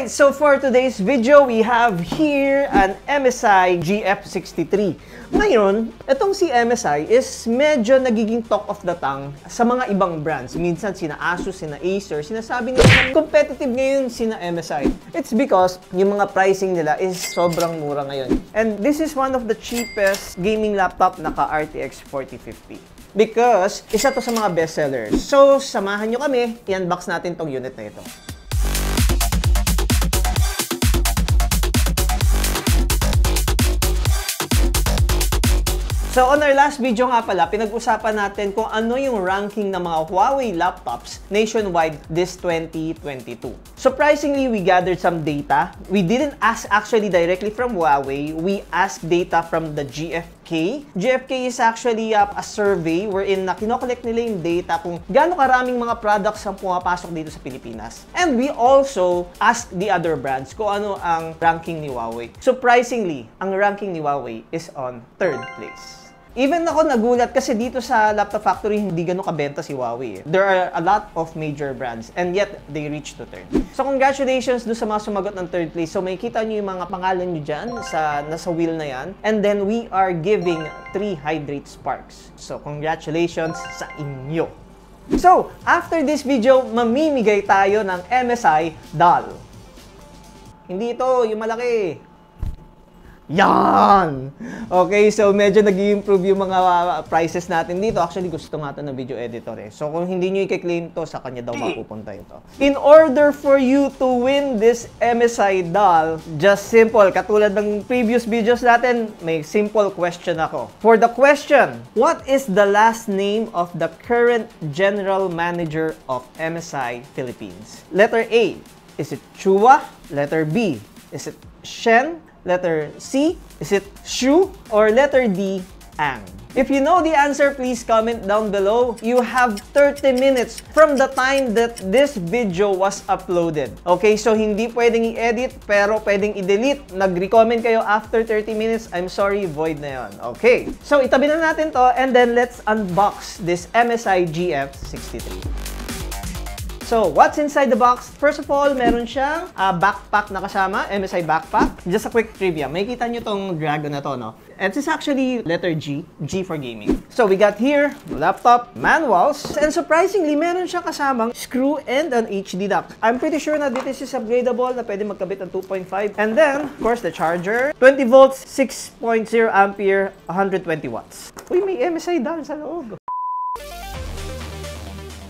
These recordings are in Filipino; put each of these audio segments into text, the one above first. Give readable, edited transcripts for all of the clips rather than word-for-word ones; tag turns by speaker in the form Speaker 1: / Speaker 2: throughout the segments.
Speaker 1: Alright, so for today's video, we have here an MSI GF63. Ngayon, itong si MSI is medyo nagiging talk of the town sa mga ibang brands. Minsan sina Asus, sina Acer, sinasabi nila competitive ngayon sina MSI. It's because yung mga pricing nila is sobrang mura ngayon. And this is one of the cheapest gaming laptop naka RTX 4050. Because isa to sa mga bestsellers. So, samahan nyo kami, i-unbox natin tong unit na ito. So, on our last video nga pala, pinag-usapan natin kung ano yung ranking ng mga Huawei laptops nationwide this 2022. Surprisingly, we gathered some data. We didn't ask actually directly from Huawei. We asked data from the GfK. GfK is actually a survey wherein na kinokollect nila yung data kung gaano karaming mga products ang pumapasok dito sa Pilipinas. And we also asked the other brands kung ano ang ranking ni Huawei. Surprisingly, ang ranking ni Huawei is on 3rd place. Even ako nagulat kasi dito sa Laptop Factory hindi ganun kabenta si Huawei. There are a lot of major brands and yet they reached to 3rd. So congratulations do sa mga sumagot ng 3rd place. So may kita nyo yung mga pangalan nyo dyan sa nasa wheel na yan. And then we are giving 3 Hydrate Sparks. So congratulations sa inyo. So after this video, mamimigay tayo ng MSI doll. Hindi ito yung malaki. Yan! Okay, so medyo nag-i-improve yung mga prices natin dito. Actually, gusto nga ito ng video editor eh. So kung hindi nyo i-claim to, sa kanya daw mapupunta ito. In order for you to win this MSI doll, just simple. Katulad ng previous videos natin, may simple question ako. For the question, what is the last name of the current general manager of MSI Philippines? Letter A, is it Chua? Letter B, is it Shen? Letter C, is it Shu? Or letter D, Ang? If you know the answer, please comment down below. You have 30 minutes from the time that this video was uploaded. Okay, so hindi pwedeng i-edit, pero pwedeng i-delete. Nag-recommend kayo after 30 minutes, I'm sorry, void na yun. Okay, so itabi na natin to and then let's unbox this MSI GF63. So, what's inside the box? First of all, meron siyang backpack na kasama, MSI backpack. Just a quick trivia. May kita nyo tong dragon na to, no? And this is actually letter G, G for gaming. So, we got here, laptop, manuals, and surprisingly, meron siyang kasamang screw and an HD dock. I'm pretty sure na this is upgradable na pwede magkabit ng 2.5. And then, of course, the charger, 20 volts, 6.0 ampere, 120 watts. Uy, may MSI down sa loob.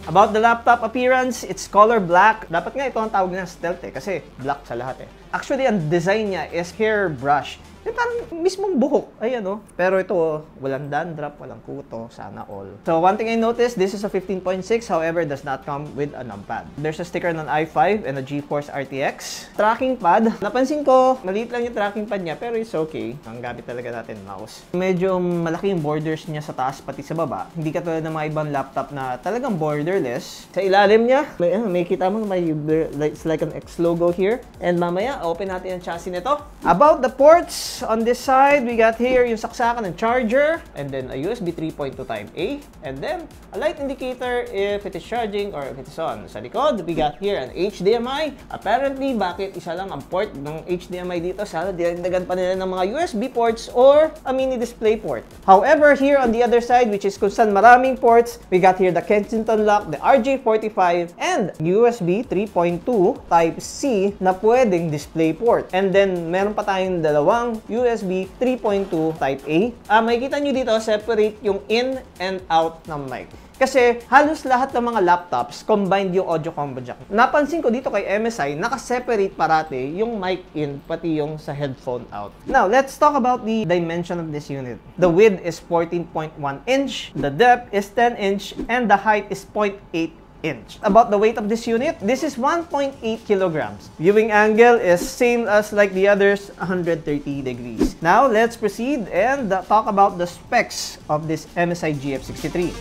Speaker 1: About the laptop appearance, it's color black. Dapat nga ito ang tawag na stealth eh, kasi black sa lahat eh. Actually, ang design niya is hairbrush. Yung parang mismong buhok. Ayan o. Pero ito, walang dandruff, walang kuto. Sana all. So, one thing I noticed, this is a 15.6. However, does not come with a numpad. There's a sticker ng i5 and a GeForce RTX. Tracking pad. Napansin ko, maliit lang yung tracking pad niya, pero it's okay. Ang gamit talaga natin, mouse. Medyo malaki yung borders niya sa taas, pati sa baba. Hindi katulad ng mga ibang laptop na talagang borderless. Sa ilalim niya, may kita mo, it's like an X logo here. And mamaya, open natin ang chassis nito. About the ports, on this side, we got here yung saksakan ng charger, and then a USB 3.2 type A, and then a light indicator if it is charging or if it is on. Sa likod, we got here an HDMI. Apparently, bakit isa lang ang port ng HDMI dito? Sana dinagdagan pa nila ng mga USB ports or a mini display port. However, here on the other side, which is kung saan maraming ports, we got here the Kensington lock, the RJ45, and USB 3.2 type C na pwedeng display port. And then, meron pa tayong dalawang USB 3.2 Type A. Makikita nyo dito, separate yung in and out ng mic. Kasi halos lahat ng mga laptops, combined yung audio combo jack. Napansin ko dito kay MSI, naka-separate parate yung mic in, pati yung sa headphone out. Now, let's talk about the dimension of this unit. The width is 14.1 inch, the depth is 10 inch, and the height is 0.8 inch. About the weight of this unit, this is 1.8 kilograms. Viewing angle is same as like the others, 130 degrees. Now, let's proceed and talk about the specs of this MSI GF63.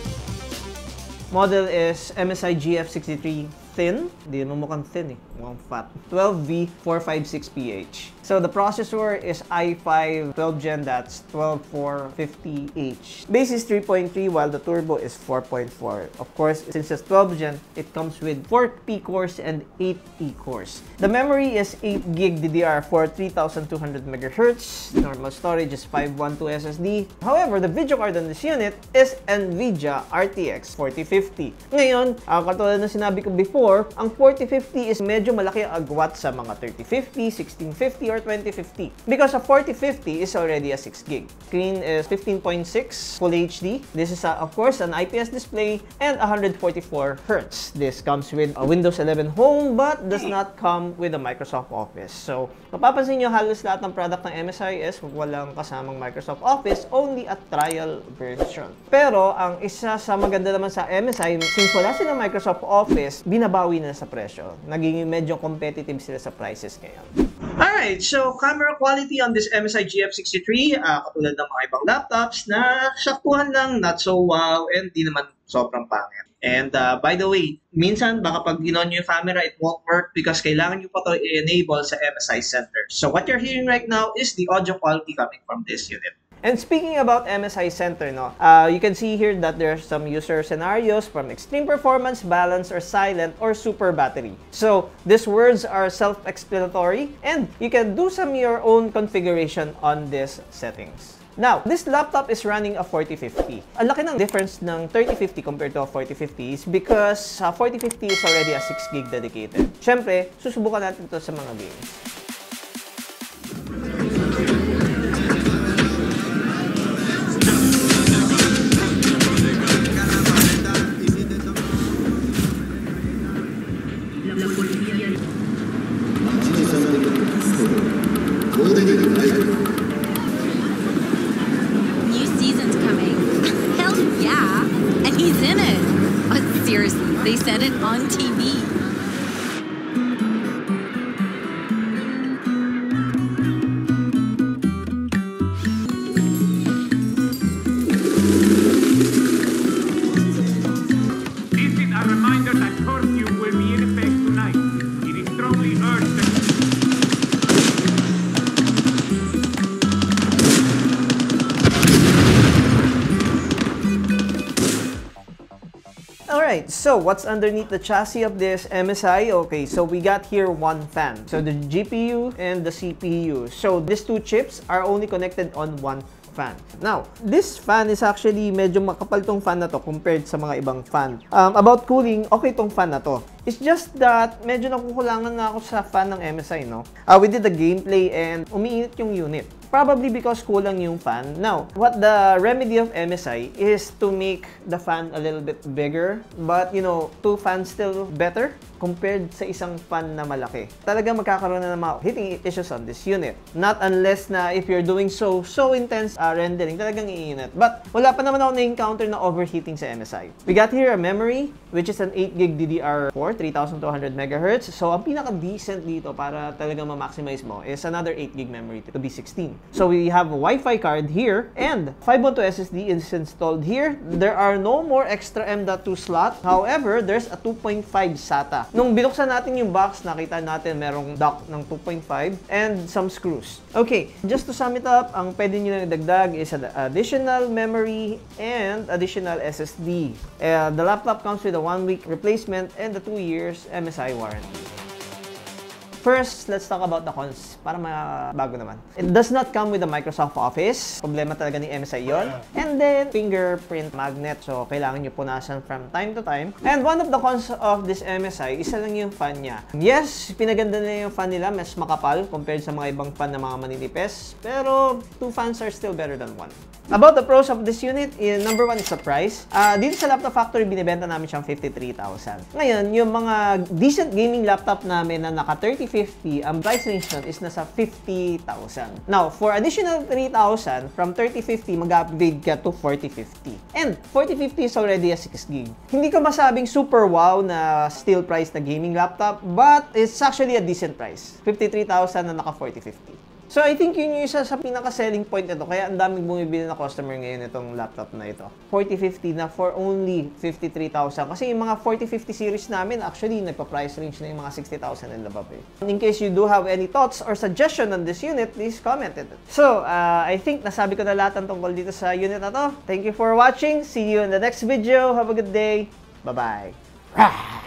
Speaker 1: Model is MSI GF63 thin. Hindi naman mukhang thin eh. Mukhang fat. 12V456PH. So the processor is i5 12 Gen, that's 12450H. Base is 3.3 while the turbo is 4.4. Of course, since it's 12 Gen, it comes with 4 P-cores and 8 E-cores. The memory is 8GB DDR4 3200 MHz. Normal storage is 512 SSD. However, the video card on this unit is NVIDIA RTX 4050. Ngayon, katulad ng sinabi ko before, ang 4050 is medyo malaki ang agwat sa mga 3050, 1650, or 2050. Because a 4050 is already a 6GB. Screen is 15.6 Full HD. This is, of course, an IPS display and 144Hz. This comes with a Windows 11 Home but does not come with a Microsoft Office. So, mapapansin nyo halos lahat ng product ng MSI is walang kasamang Microsoft Office, only a trial version. Pero, ang isa sa maganda naman sa MSI, since wala silang Microsoft Office, binabawi na sa presyo. Naging medyo competitive sila sa prices ngayon. Alright, so camera quality on this MSI GF63, katulad ng mga ibang laptops na saktuhan lang, not so wow, and di naman sobrang pangit. And by the way, minsan baka pag ginon yung camera, it won't work because kailangan nyo pa to i-enable sa MSI Center. So what you're hearing right now is the audio quality coming from this unit. And speaking about MSI Center, you can see here that there are some user scenarios from extreme performance, balance, or silent, or super battery. So these words are self-explanatory, and you can do some your own configuration on these settings. Now, this laptop is running a 4050. Ang laki ng difference ng 3050 compared to a 4050 is because 4050 is already a 6GB dedicated. Siyempre, susubukan natin ito sa mga games.
Speaker 2: New season's coming. Hell yeah! And he's in it. Seriously, they said it on TV.
Speaker 3: This is a reminder that curfew will be in effect tonight. It is strongly urged that
Speaker 1: Alright, so what's underneath the chassis of this MSI? Okay, so we got here one fan. So the GPU and the CPU. So these two chips are only connected on one fan. Now, this fan is actually medyo makapal tong fan na to compared sa mga ibang fan. About cooling, okay tong fan na to. It's just that medyo nakukulangan na ako sa fan ng MSI, no? We did the gameplay and umiinit yung unit. Probably because kulang yung fan. Now, what the remedy of MSI is to make the fan a little bit bigger. But, you know, two fans still better compared sa isang fan na malaki. Talaga magkakaroon na ng mga heating issues on this unit. Not unless na if you're doing so intense rendering, talagang iinit. But, wala pa naman ako na-encounter na overheating sa MSI. We got here a memory, which is an 8GB DDR4, 3200 MHz. So, ang pinaka-decent dito para talagang ma-maximize mo is another 8GB memory to be 16. So we have a Wi-Fi card here and 512 SSD is installed here. There are no more extra M.2 slot. However, there's a 2.5 SATA. Nung binuksan natin yung box, nakita natin merong dock ng 2.5 and some screws. Okay, just to sum it up, ang pwede nyo lang dagdag is an additional memory and additional SSD. The laptop comes with a 1-week replacement and a 2 years MSI warranty. First, let's talk about the cons para mabago naman. It does not come with a Microsoft Office. Problema talaga ni MSI yon. And then, fingerprint magnet. So, kailangan nyo punasan from time to time. And one of the cons of this MSI, isa lang yung fan niya. Yes, pinaganda na yung fan nila. Mas makapal compared sa mga ibang fan na mga maninipis. Pero, 2 fans are still better than 1. About the pros of this unit, number 1 is the price. Dito sa Laptop Factory, binibenta namin siyang 53,000. Ngayon, yung mga decent gaming laptop namin na naka 3050, ang price range nun is nasa 50,000. Now, for additional 3,000, from 3050, mag-upgrade ka to 4050. And 4050 is already a 6GB. Hindi ko masabing super wow na still price na gaming laptop, but it's actually a decent price. 53,000 na naka 4050. So I think yun yung isa sa pinaka-selling point nito. Kaya ang daming bumibili na customer ngayon itong laptop na ito. 4050 na for only 53,000. Kasi yung mga 4050 series namin, actually, nagpa-price range na yung mga 60,000 and above. In case you do have any thoughts or suggestion on this unit, please comment it. So, I think nasabi ko na lahat ang tungkol dito sa unit na to. Thank you for watching. See you in the next video. Have a good day. Bye-bye.